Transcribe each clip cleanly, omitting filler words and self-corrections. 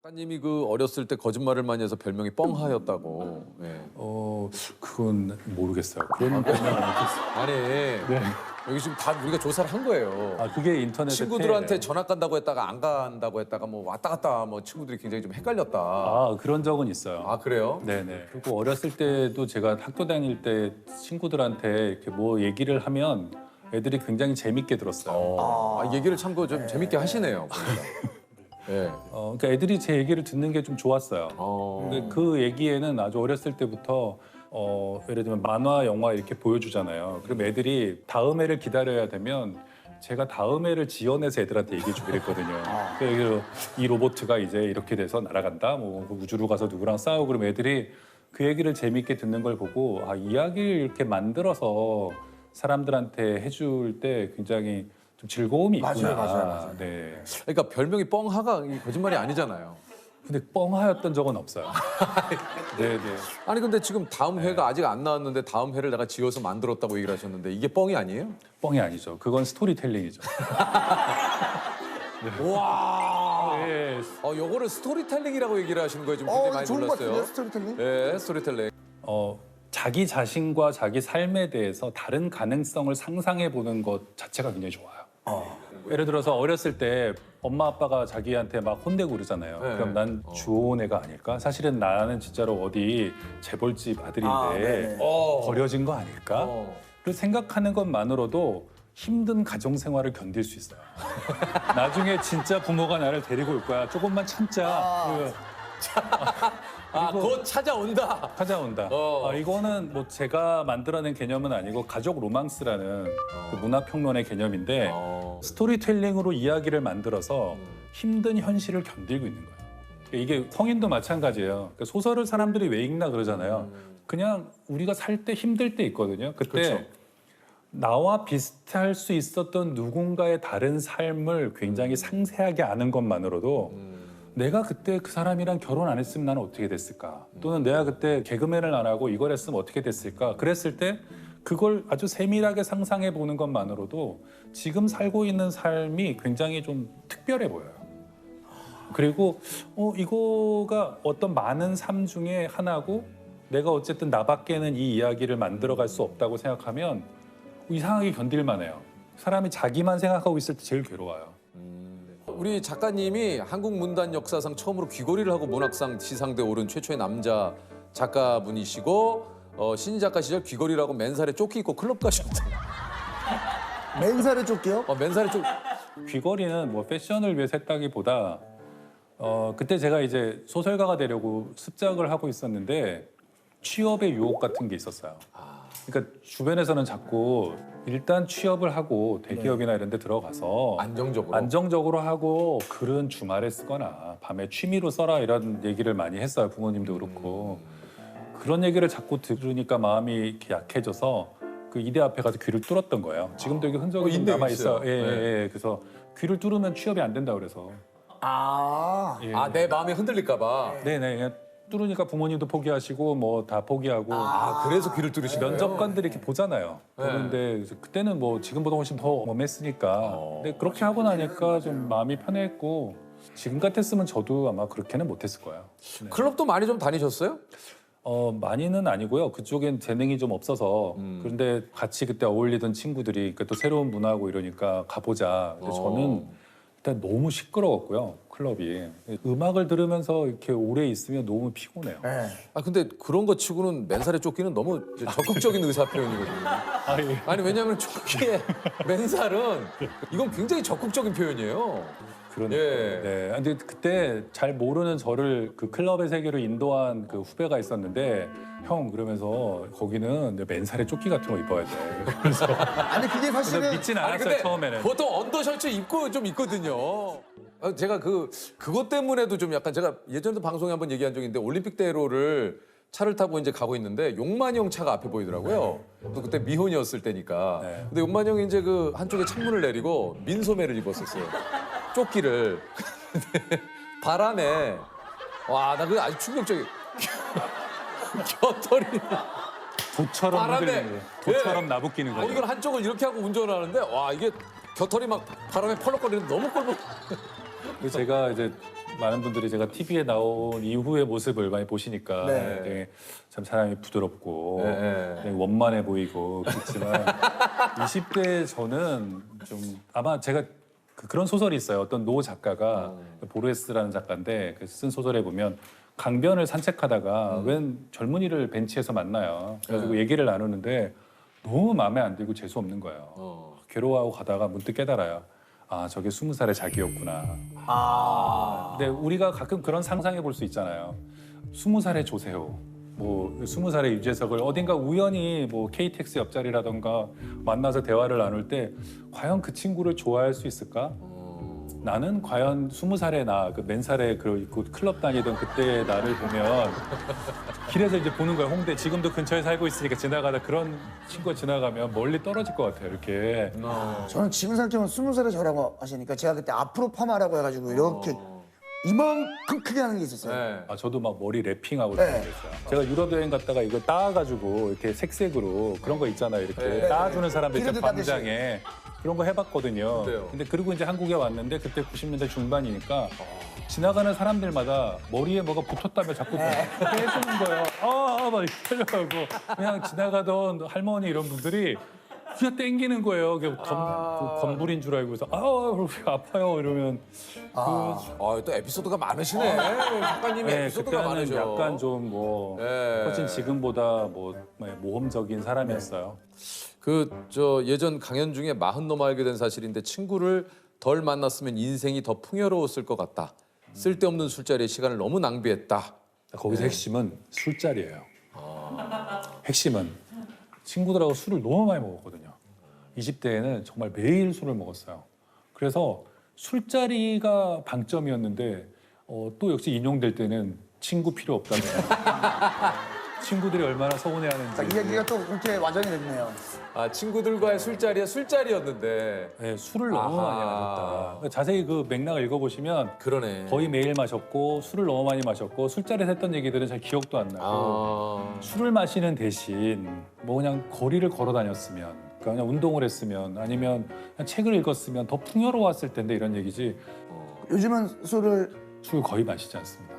작가님이 그 어렸을 때 거짓말을 많이 해서 별명이 뻥하였다고. 예. 그건 모르겠어요. 그런 별명 아니 여기 지금 다 우리가 조사를 한 거예요. 그게 인터넷에 친구들한테 전학 간다고 했다가 안 간다고 했다가 뭐 왔다 갔다 뭐 친구들이 굉장히 좀 헷갈렸다. 그런 적은 있어요. 아 그래요? 네네. 그리고 어렸을 때도 제가 학교 다닐 때 친구들한테 이렇게 뭐 얘기를 하면 애들이 굉장히 재밌게 들었어요. 얘기를 참 그 좀 재밌게 하시네요. 보니까. 예. 그러니까 애들이 제 얘기를 듣는 게 좀 좋았어요. 근데 그 얘기에는 아주 어렸을 때부터 예를 들면 만화, 영화 이렇게 보여주잖아요. 그럼 애들이 다음 해를 기다려야 되면 제가 다음 해를 지어내서 애들한테 얘기해주고 그랬거든요. 그래서 이 로봇가 이제 이렇게 돼서 날아간다, 뭐 우주로 가서 누구랑 싸우고 그러면 애들이 그 얘기를 재밌게 듣는 걸 보고 이야기를 이렇게 만들어서 사람들한테 해줄 때 굉장히 좀 즐거움이 있구나. 맞아요. 네. 그러니까 별명이 뻥하가 거짓말이 아니잖아요. 근데 뻥하였던 적은 없어요. 네네. 아니 근데 지금 다음 회가 아직 안 나왔는데 다음 회를 내가 지어서 만들었다고 얘기를 하셨는데 이게 뻥이 아니에요? 뻥이 아니죠. 그건 스토리텔링이죠. 와. 네. 요거를 스토리텔링이라고 얘기를 하시는 거예요. 지금 굉장히 많이 좋은 것 같은데 놀랐어요. 스토리텔링? 네, 스토리텔링. 자기 자신과 자기 삶에 대해서 다른 가능성을 상상해 보는 것 자체가 굉장히 좋아요. 예를 들어서 어렸을 때 엄마 아빠가 자기한테 막 혼내고 그러잖아요. 네. 그럼 난 좋은 애가 아닐까? 사실은 나는 진짜로 어디 재벌집 아들인데 네네. 버려진 거 아닐까? 그 생각하는 것만으로도 힘든 가정 생활을 견딜 수 있어요. 나중에 진짜 부모가 나를 데리고 올 거야. 조금만 참자. 곧 찾아온다. 찾아온다. 이거는 뭐 제가 만들어낸 개념은 아니고 가족 로망스라는 그 문화평론의 개념인데 스토리텔링으로 이야기를 만들어서 힘든 현실을 견디고 있는 거예요. 이게 성인도 마찬가지예요. 그러니까 소설을 사람들이 왜 읽나 그러잖아요. 그냥 우리가 살 때 힘들 때 있거든요. 그때 그렇죠. 나와 비슷할 수 있었던 누군가의 다른 삶을 굉장히 상세하게 아는 것만으로도 내가 그때 그 사람이랑 결혼 안 했으면 나는 어떻게 됐을까? 또는 내가 그때 개그맨을 안 하고 이걸 했으면 어떻게 됐을까? 그랬을 때 그걸 아주 세밀하게 상상해 보는 것만으로도 지금 살고 있는 삶이 굉장히 좀 특별해 보여요. 그리고 이거가 어떤 많은 삶 중에 하나고 내가 어쨌든 나밖에는 이 이야기를 만들어갈 수 없다고 생각하면 이상하게 견딜만 해요. 사람이 자기만 생각하고 있을 때 제일 괴로워요. 우리 작가님이 한국 문단 역사상 처음으로 귀걸이를 하고 문학상 시상대에 오른 최초의 남자 작가분이시고 신인 작가 시절 귀걸이라고 맨살에 조끼 입고 클럽 가셨다. 맨살에 쫓겨요? 맨살에 귀걸이는 뭐 패션을 위해서 했다기보다 그때 제가 이제 소설가가 되려고 습작을 하고 있었는데 취업의 유혹 같은 게 있었어요. 그러니까 주변에서는 자꾸 일단 취업을 하고 대기업이나 이런 데 들어가서 안정적으로 하고 글은 주말에 쓰거나 밤에 취미로 써라 이런 얘기를 많이 했어요. 부모님도 그렇고. 그런 얘기를 자꾸 들으니까 마음이 이렇게 약해져서 그 이대 앞에 가서 귀를 뚫었던 거예요. 지금도 이게 흔적이 좀 남아 있어요. 예. 그래서 귀를 뚫으면 취업이 안 된다 그래서. 내 마음이 흔들릴까 봐. 네네. 뚫으니까 부모님도 포기하시고 뭐 다 포기하고. 그래서 귀를 뚫으신 거예요? 면접관들이 이렇게 보잖아요. 그런데 그때는 뭐 지금보다 훨씬 더 엄했으니까. 근데 그렇게 하고 나니까 좀 마음이 편했고 지금 같았으면 저도 아마 그렇게는 못했을 거예요. 클럽도 많이 좀 다니셨어요? 많이는 아니고요. 그쪽엔 재능이 좀 없어서. 그런데 같이 그때 어울리던 친구들이 또 새로운 문화고 이러니까 가보자. 근데 저는 일단 너무 시끄러웠고요. 클럽이. 음악을 들으면서 이렇게 오래 있으면 너무 피곤해요. 근데 그런 거 치고는 맨살에 쫓기는 너무 적극적인 의사 표현이거든요. 아니 왜냐하면 쫓기에 맨살은 이건 굉장히 적극적인 표현이에요. 그러니까. 예. 네. 근데 그때 잘 모르는 저를 그 클럽의 세계로 인도한 그 후배가 있었는데 형 그러면서 거기는 맨살에 조끼 같은 거 입어야 돼. 그래서 아니 그게 사실은 믿진 않았어요 처음에는. 보통 언더셔츠 입고 좀 있거든요. 제가 그것 때문에도 좀 약간 제가 예전에도 방송에 한번 얘기한 적이 있는데 올림픽대로를 차를 타고 이제 가고 있는데 용만형 차가 앞에 보이더라고요. 또 그때 미혼이었을 때니까. 근데 용만형이 이제 그 한쪽에 창문을 내리고 민소매를 입었었어요. 조끼를. 근데 바람에 나 그게 아주 충격적이에요. 겨털이 도처럼 바람에. 흔들리는 거예요. 도처럼 나부끼는 거예요. 이걸 한쪽을 이렇게 하고 운전을 하는데 이게 겨털이 막 바람에 펄럭거리는데 너무 꼴보. 그래서 제가 이제 많은 분들이 제가 TV에 나온 이후의 모습을 많이 보시니까 네. 되게 참 사람이 부드럽고 네. 되게 원만해 보이고 그렇지만 20대 저는 좀 아마 제가 그런 소설이 있어요. 어떤 노 작가가 보르헤스라는 작가인데 쓴 소설에 보면 강변을 산책하다가 웬 젊은이를 벤치에서 만나요. 그래가지고 얘기를 나누는데 너무 마음에 안 들고 재수 없는 거예요. 괴로워하고 가다가 문득 깨달아요. 아, 저게 20살의 자기였구나. 근데 우리가 가끔 그런 상상해 볼 수 있잖아요. 20살의 조세호, 뭐 20살의 유재석을 어딘가 우연히 뭐 KTX 옆자리라던가 만나서 대화를 나눌 때 과연 그 친구를 좋아할 수 있을까? 나는 과연 20살의 나, 그 맨살에 그 클럽 다니던 그때의 나를 보면 길에서 이제 보는 거야. 홍대 지금도 근처에 살고 있으니까 지나가다 그런 친구가 지나가면 멀리 떨어질 것 같아요. 이렇게. 저는 지금 생각하면 20살에 저라고 하시니까 제가 그때 앞으로 파마라고 해가지고 이렇게 이만큼 크게 하는 게 있었어요. 네. 아, 저도 막 머리 랩핑하고 네. 그랬어요. 제가 유럽 여행 갔다가 이거 따가지고 이렇게 색색으로 그런 거 있잖아요. 이렇게 네. 따주는 사람들 있잖아요. 비르드 따듯이. 광장에. 그런 거 해봤거든요. 어때요? 근데 그리고 이제 한국에 왔는데 그때 90년대 중반이니까 지나가는 사람들마다 머리에 뭐가 붙었다며 자꾸 빼주는 거예요. 막 이렇게 하려고 그냥 지나가던 할머니 이런 분들이 그냥 땡기는 거예요. 그 건불인 줄 알고서 아파요 이러면 또 에피소드가 많으시네. 작가님의 네, 에피소드가 그때는 많으셔. 약간 좀 뭐 네. 훨씬 지금보다 뭐 모험적인 사람이었어요. 예전 강연 중에 40 넘어 알게 된 사실인데 친구를 덜 만났으면 인생이 더 풍요로웠을 것 같다. 쓸데없는 술자리에 시간을 너무 낭비했다. 거기서 핵심은 술자리예요. 핵심은 친구들하고 술을 너무 많이 먹었거든요. 20대에는 정말 매일 술을 먹었어요. 그래서 술자리가 방점이었는데 또 역시 인용될 때는 친구 필요 없다는 친구들이 얼마나 서운해하는지. 이 얘기가 또 그렇게 완전히 됐네요. 친구들과의 술자리가 술자리였는데. 네, 술을 너무 많이 마셨다. 자세히 그 맥락을 읽어보시면 그러네. 거의 매일 마셨고 술을 너무 많이 마셨고 술자리에서 했던 얘기들은 잘 기억도 안 나고 술을 마시는 대신 뭐 그냥 거리를 걸어 다녔으면 그러니까 그냥 운동을 했으면 아니면 그냥 책을 읽었으면 더 풍요로웠을 텐데 이런 얘기지 요즘은 술을 술 거의 마시지 않습니다.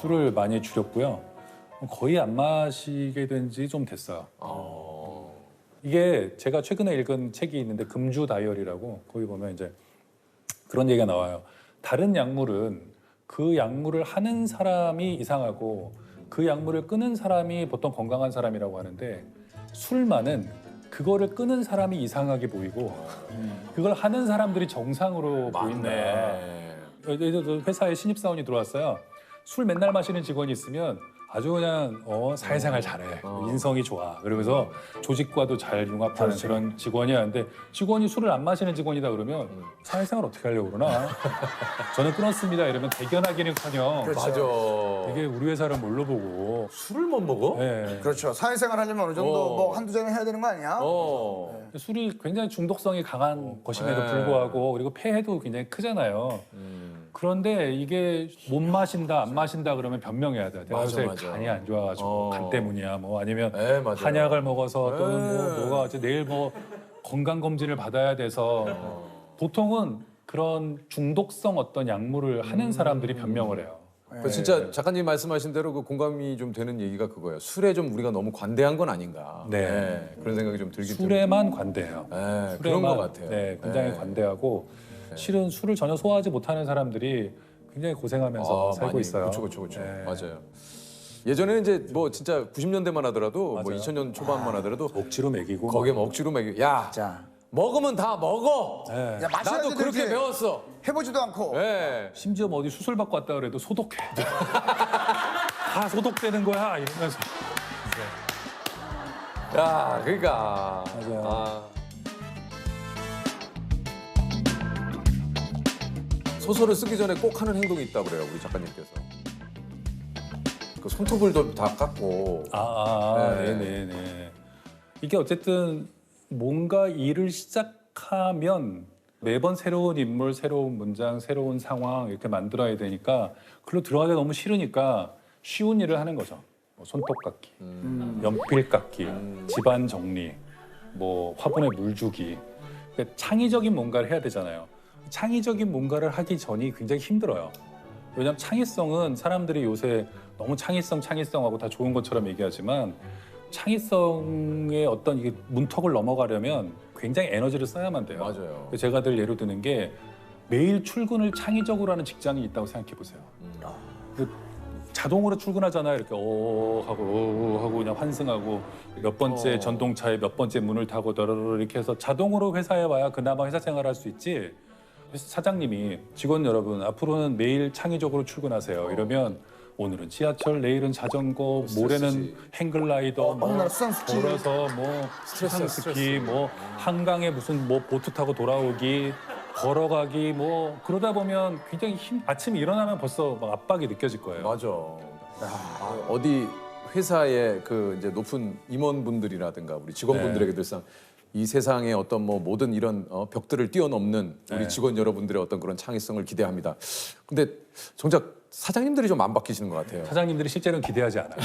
술을 많이 줄였고요. 거의 안 마시게 된 지 좀 됐어요. 이게 제가 최근에 읽은 책이 있는데 금주 다이어리라고 거기 보면 이제 그런 얘기가 나와요. 다른 약물은 그 약물을 하는 사람이 이상하고 그 약물을 끊은 사람이 보통 건강한 사람이라고 하는데 술만은 그거를 끊은 사람이 이상하게 보이고 그걸 하는 사람들이 정상으로 보인다. 예를 들어 회사에 신입사원이 들어왔어요. 술 맨날 마시는 직원이 있으면 아주 그냥 사회생활 잘해, 인성이 좋아. 그러면서 조직과도 잘 융합하는 그런 직원이었는데 직원이 술을 안 마시는 직원이다 그러면 사회생활 어떻게 하려고 그러나? 저는 끊었습니다 이러면 대견하기는커녕 맞아. 이게 우리 회사를 뭘로 보고 술을 못 먹어? 네. 그렇죠. 사회생활 하려면 어느 정도 뭐 한두 잔은 해야 되는 거 아니야? 술이 굉장히 중독성이 강한 것임에도 네. 불구하고 그리고 폐해도 굉장히 크잖아요. 그런데 이게 못 마신다, 안 마신다 그러면 변명해야 돼. 내가 맞아, 요새 맞아. 간이 안 좋아가지고 간 때문이야. 뭐 아니면 네, 맞아요. 한약을 먹어서 또는 뭐 뭐가 어째 내일 뭐 건강 검진을 받아야 돼서 보통은 그런 중독성 어떤 약물을 하는 사람들이 변명을 해요. 진짜 작가님 말씀하신 대로 그 공감이 좀 되는 얘기가 그거예요. 술에 좀 우리가 너무 관대한 건 아닌가. 네. 그런 생각이 좀 들기 술에만 관대해요. 때문에. 그런 술에만, 것 같아요. 네, 굉장히 관대하고 실은 술을 전혀 소화하지 못하는 사람들이 굉장히 고생하면서 살고 많이. 있어요. 그렇죠. 네. 맞아요. 예전에는 이제 뭐 진짜 90년대만 하더라도 뭐 맞아요. 2000년 초반만 하더라도 억지로 먹이고 거기에 뭐 억지로 먹이. 야, 자, 먹으면 다 먹어. 네. 야, 마셔야 나도 그렇게 되는지 배웠어. 해보지도 않고. 네. 심지어 뭐 어디 수술 받고 왔다 그래도 소독해. 다 소독되는 거야 이러면서. 야, 그러니까. 맞아요. 소설을 쓰기 전에 꼭 하는 행동이 있다고 그래요, 우리 작가님께서. 그 손톱을 다 깎고. 네. 네네네. 이게 어쨌든 뭔가 일을 시작하면 매번 새로운 인물, 새로운 문장, 새로운 상황 이렇게 만들어야 되니까 글로 들어가기 너무 싫으니까 쉬운 일을 하는 거죠. 뭐 손톱 깎기, 연필 깎기, 집안 정리, 뭐 화분에 물 주기. 그러니까 창의적인 뭔가를 해야 되잖아요. 창의적인 뭔가를 하기 전이 굉장히 힘들어요. 왜냐하면 창의성은 사람들이 요새 너무 창의성하고 다 좋은 것처럼 얘기하지만 창의성의 어떤 이게 문턱을 넘어가려면 굉장히 에너지를 써야만 돼요. 맞아요. 제가 늘 예로 드는 게 매일 출근을 창의적으로 하는 직장이 있다고 생각해 보세요. 자동으로 출근하잖아요. 이렇게 하고 그냥 환승하고 몇 번째 전동차에 몇 번째 문을 타고 더러러 이렇게 해서 자동으로 회사에 와야 그나마 회사 생활을 할 수 있지. 그래서 사장님이 직원 여러분 앞으로는 매일 창의적으로 출근하세요. 이러면 오늘은 지하철, 내일은 자전거, 모레는 행글라이더, 어느 날 수상스키. 걸어서 뭐 수상스키, 뭐 한강에 무슨 뭐 보트 타고 돌아오기, 걸어가기 뭐 그러다 보면 굉장히 아침에 일어나면 벌써 막 압박이 느껴질 거예요. 맞아. 어디 회사의 그 이제 높은 임원분들이라든가 우리 직원분들에게 늘상 이 세상의 어떤 뭐 모든 이런 벽들을 뛰어넘는 우리 네. 직원 여러분들의 어떤 그런 창의성을 기대합니다. 근데 정작 사장님들이 좀 안 바뀌시는 것 같아요. 사장님들이 실제로는 기대하지 않아요.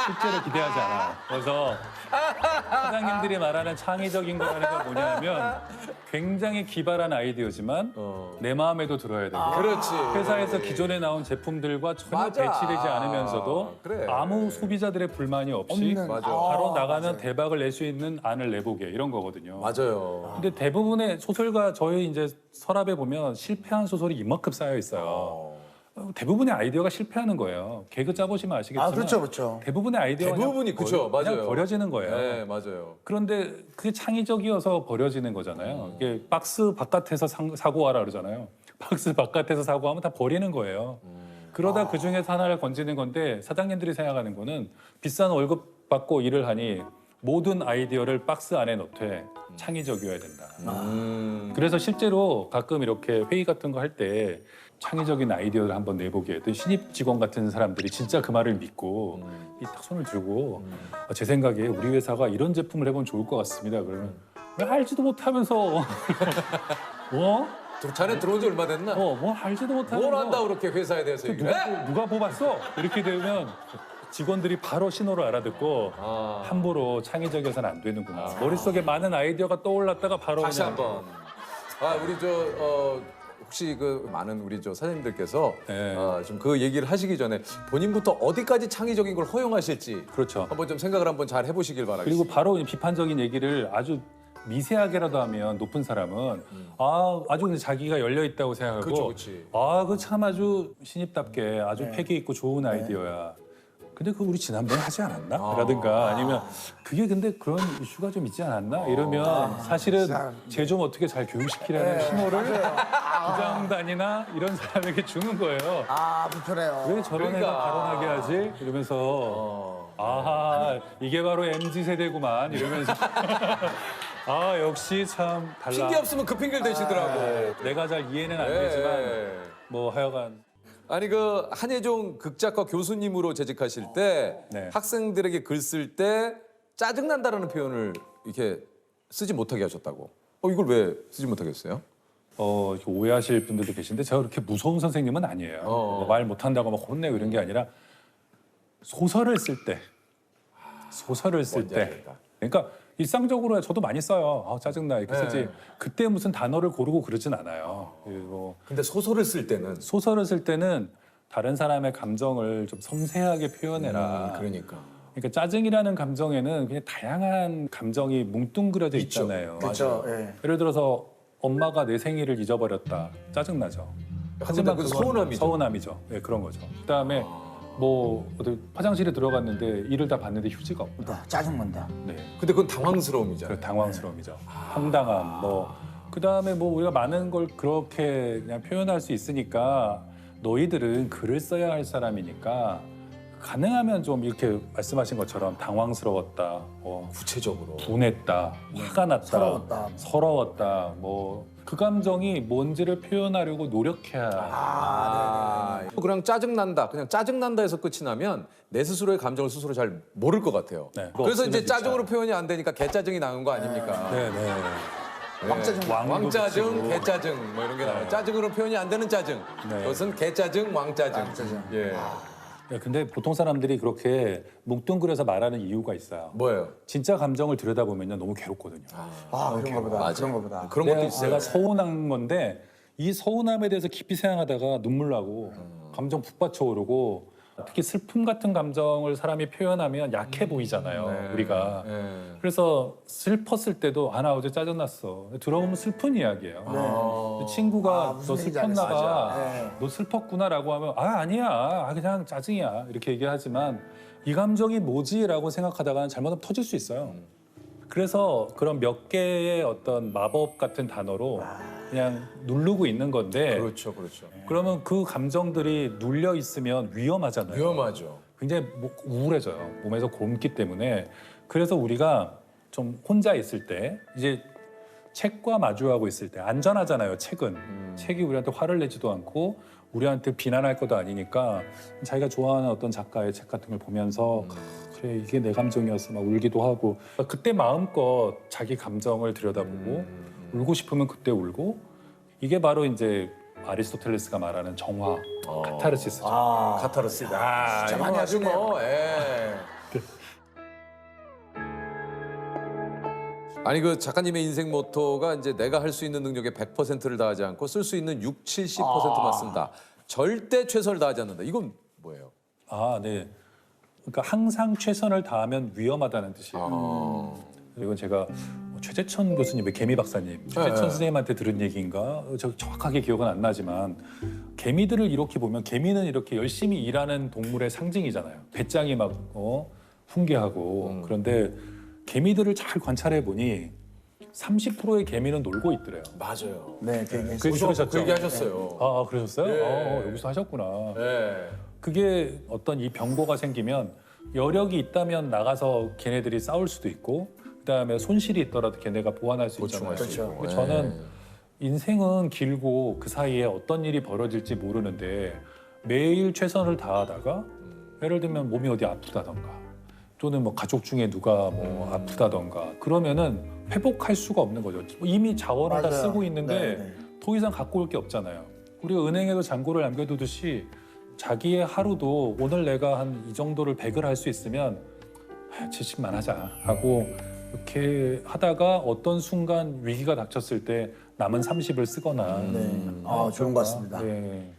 실제로 기대하지 않아요. 그래서 사장님들이 말하는 창의적인 거라는 건 뭐냐면 굉장히 기발한 아이디어지만 내 마음에도 들어야 되고 그렇지. 회사에서 기존에 나온 제품들과 전혀 맞아. 배치되지 않으면서도 그래. 아무 소비자들의 불만이 없이 없는. 맞아. 바로 나가면 맞아요. 대박을 낼 수 있는 안을 내보게 이런 거거든요. 맞아요. 근데 대부분의 소설가 저희 이제 서랍에 보면 실패한 소설이 이만큼 쌓여 있어요. 대부분의 아이디어가 실패하는 거예요. 개그 짜보시면 아시겠지만 그렇죠, 그렇죠. 대부분의 아이디어가 대부분이 그쵸, 그냥 맞아요. 버려지는 거예요. 네, 맞아요. 그런데 그게 창의적이어서 버려지는 거잖아요. 이게 박스 바깥에서 사고 와라 그러잖아요. 박스 바깥에서 사고하면 다 버리는 거예요. 그러다 그 중에서 하나를 건지는 건데 사장님들이 생각하는 거는 비싼 월급 받고 일을 하니 모든 아이디어를 박스 안에 넣되 창의적이어야 된다. 그래서 실제로 가끔 이렇게 회의 같은 거 할 때 창의적인 아이디어를 한번 내보게 했던 신입 직원 같은 사람들이 진짜 그 말을 믿고 이 딱 손을 들고 제 생각에 우리 회사가 이런 제품을 해보면 좋을 것 같습니다. 그러면 왜 알지도 못하면서 뭐? 자네 들어온 지 얼마 됐나? 뭐 알지도 못하면서 뭘 한다고 그렇게 회사에 대해서 얘기를 해? 누가 뽑았어? 이렇게 되면 직원들이 바로 신호를 알아듣고 함부로 창의적이어서는 안 되는구나. 머릿속에 많은 아이디어가 떠올랐다가 바로 다시 그냥 한번. 우리 혹시 그 많은 우리 사장님들께서 네. 좀 그 얘기를 하시기 전에 본인부터 어디까지 창의적인 걸 허용하실지 그렇죠. 한번 좀 생각을 한번 잘 해보시길 바라겠습니다. 그리고 바로 이 비판적인 얘기를 아주 미세하게라도 하면 높은 사람은 아주 그냥 자기가 열려 있다고 생각하고 그쵸, 그치. 그 참 아주 신입답게 아주 패기 있고 좋은 아이디어야. 근데 그거 우리 지난번에 하지 않았나? 라든가 아니면 그게 근데 그런 이슈가 좀 있지 않았나? 이러면 사실은 쟤 좀 어떻게 잘 교육시키라는 신호를 부장단이나 이런 사람에게 주는 거예요. 불편해요. 왜 저런 애가 그러니까. 발언하게 하지? 이러면서 아하 이게 바로 MZ 세대구만 이러면서 역시 참 달라. 핑계 없으면 그 핑계를 대시더라고. 내가 잘 이해는 안 예. 되지만 뭐 하여간 아니 그 한예종 극작가 교수님으로 재직하실 때 네. 학생들에게 글 쓸 때 짜증난다라는 표현을 이렇게 쓰지 못하게 하셨다고. 이걸 왜 쓰지 못하게 했어요? 이렇게 오해하실 분들도 계신데 제가 그렇게 무서운 선생님은 아니에요. 뭐말 못한다고 막 혼내고 이런 게 아니라 소설을 쓸 때 뭔지 알겠다. 그러니까 일상적으로 저도 많이 써요. 짜증나 이렇게 네. 쓰지. 그때 무슨 단어를 고르고 그러진 않아요. 그리고 근데 소설을 쓸 때는 소설을 쓸 때는 다른 사람의 감정을 좀 섬세하게 표현해라. 그러니까. 그러니까 짜증이라는 감정에는 그냥 다양한 감정이 뭉뚱그려져 있죠. 있잖아요. 그렇죠. 예. 예를 들어서 엄마가 내 생일을 잊어버렸다. 짜증나죠. 하지만 그 그건 서운함이죠. 서운함이죠. 네, 그런 거죠. 그다음에 뭐 어디 화장실에 들어갔는데 이를 다 봤는데 휴지가 없다. 짜증난다. 네. 근데 그건 당황스러움이잖아요. 그 당황스러움이죠. 황당함 뭐 그다음에 뭐 우리가 많은 걸 그렇게 그냥 표현할 수 있으니까 너희들은 글을 써야 할 사람이니까 가능하면 좀 이렇게 말씀하신 것처럼 당황스러웠다, 뭐 구체적으로. 분했다, 화가 났다, 서러웠다. 뭐 그 감정이 뭔지를 표현하려고 노력해야. 그냥 짜증난다. 그냥 짜증난다 해서 끝이 나면 내 스스로의 감정을 스스로 잘 모를 것 같아요. 네. 그래서 이제 없으면 진짜. 짜증으로 표현이 안 되니까 개짜증이 나는 거 아닙니까? 네. 왕짜증. 왕짜증, 붙이고. 개짜증 뭐 이런 게 나와요. 짜증으로 표현이 안 되는 짜증. 네. 그것은 개짜증, 왕짜증. 왕짜증. 예. 네, 근데 보통 사람들이 그렇게 뭉뚱그려서 말하는 이유가 있어요. 뭐예요? 진짜 감정을 들여다보면 너무 괴롭거든요. 그런가 보다. 맞아. 그런가 보다. 그런 것도 내가 있어요. 서운한 건데 이 서운함에 대해서 깊이 생각하다가 눈물 나고 감정 북받쳐 오르고 특히 슬픔 같은 감정을 사람이 표현하면 약해 보이잖아요. 네. 우리가. 네. 그래서 슬펐을 때도 나 어제 짜증났어. 들어보면 슬픈 이야기예요. 친구가 무슨 너 얘기인지 슬펐나 알겠어. 봐. 네. 너 슬펐구나라고 하면 아니야. 그냥 짜증이야. 이렇게 얘기하지만 이 감정이 뭐지라고 생각하다가는 잘못하면 터질 수 있어요. 그래서 그런 몇 개의 어떤 마법 같은 단어로 그냥 누르고 있는 건데 그렇죠, 그렇죠. 그러면 그 감정들이 눌려 있으면 위험하잖아요. 위험하죠. 굉장히 우울해져요. 몸에서 곪기 때문에. 그래서 우리가 좀 혼자 있을 때 이제 책과 마주하고 있을 때 안전하잖아요. 책은. 책이 우리한테 화를 내지도 않고 우리한테 비난할 것도 아니니까 자기가 좋아하는 어떤 작가의 책 같은 걸 보면서 그래 이게 내 감정이었어 막 울기도 하고 그때 마음껏 자기 감정을 들여다보고 울고 싶으면 그때 울고 이게 바로 이제 아리스토텔레스가 말하는 정화, 카타르시스죠. 카타르시스. 아, 진짜 이거 많이 아주 하시네요. 뭐, 예. 아니 그 작가님의 인생 모토가 이제 내가 할 수 있는 능력의 100%를 다하지 않고 쓸 수 있는 60, 70%만 쓴다. 절대 최선을 다하지 않는다. 이건 뭐예요? 아, 네. 그러니까 항상 최선을 다하면 위험하다는 뜻이에요. 이건 제가 최재천 교수님의 개미 박사님, 최재천 선생님한테 들은 얘기인가? 저 정확하게 기억은 안 나지만 개미들을 이렇게 보면 개미는 이렇게 열심히 일하는 동물의 상징이잖아요. 배짱이 막 훈계하고 그런데 개미들을 잘 관찰해 보니 30%의 개미는 놀고 있더래요. 맞아요. 네, 그 얘기 그 들으셨죠? 그 얘기 하셨어요. 아, 그러셨어요? 네. 여기서 하셨구나. 네. 그게 어떤 이 병고가 생기면 여력이 있다면 나가서 걔네들이 싸울 수도 있고 그다음에 손실이 있더라도 걔네가 보완할 수 있잖아요. 보충할 수 그렇죠. 있고. 근데 저는 인생은 길고 그 사이에 어떤 일이 벌어질지 모르는데 매일 최선을 다하다가 예를 들면 몸이 어디 아프다던가 또는 뭐 가족 중에 누가 뭐 아프다던가 그러면은 회복할 수가 없는 거죠. 이미 자원을 다 맞아요. 쓰고 있는데 네, 네. 더 이상 갖고 올 게 없잖아요. 우리가 은행에도 잔고를 남겨두듯이 자기의 하루도 오늘 내가 한 이 정도를 100을 할 수 있으면 70만 하자 하고 이렇게 하다가 어떤 순간 위기가 닥쳤을 때 남은 30을 쓰거나 네. 좋은 것 같습니다. 네.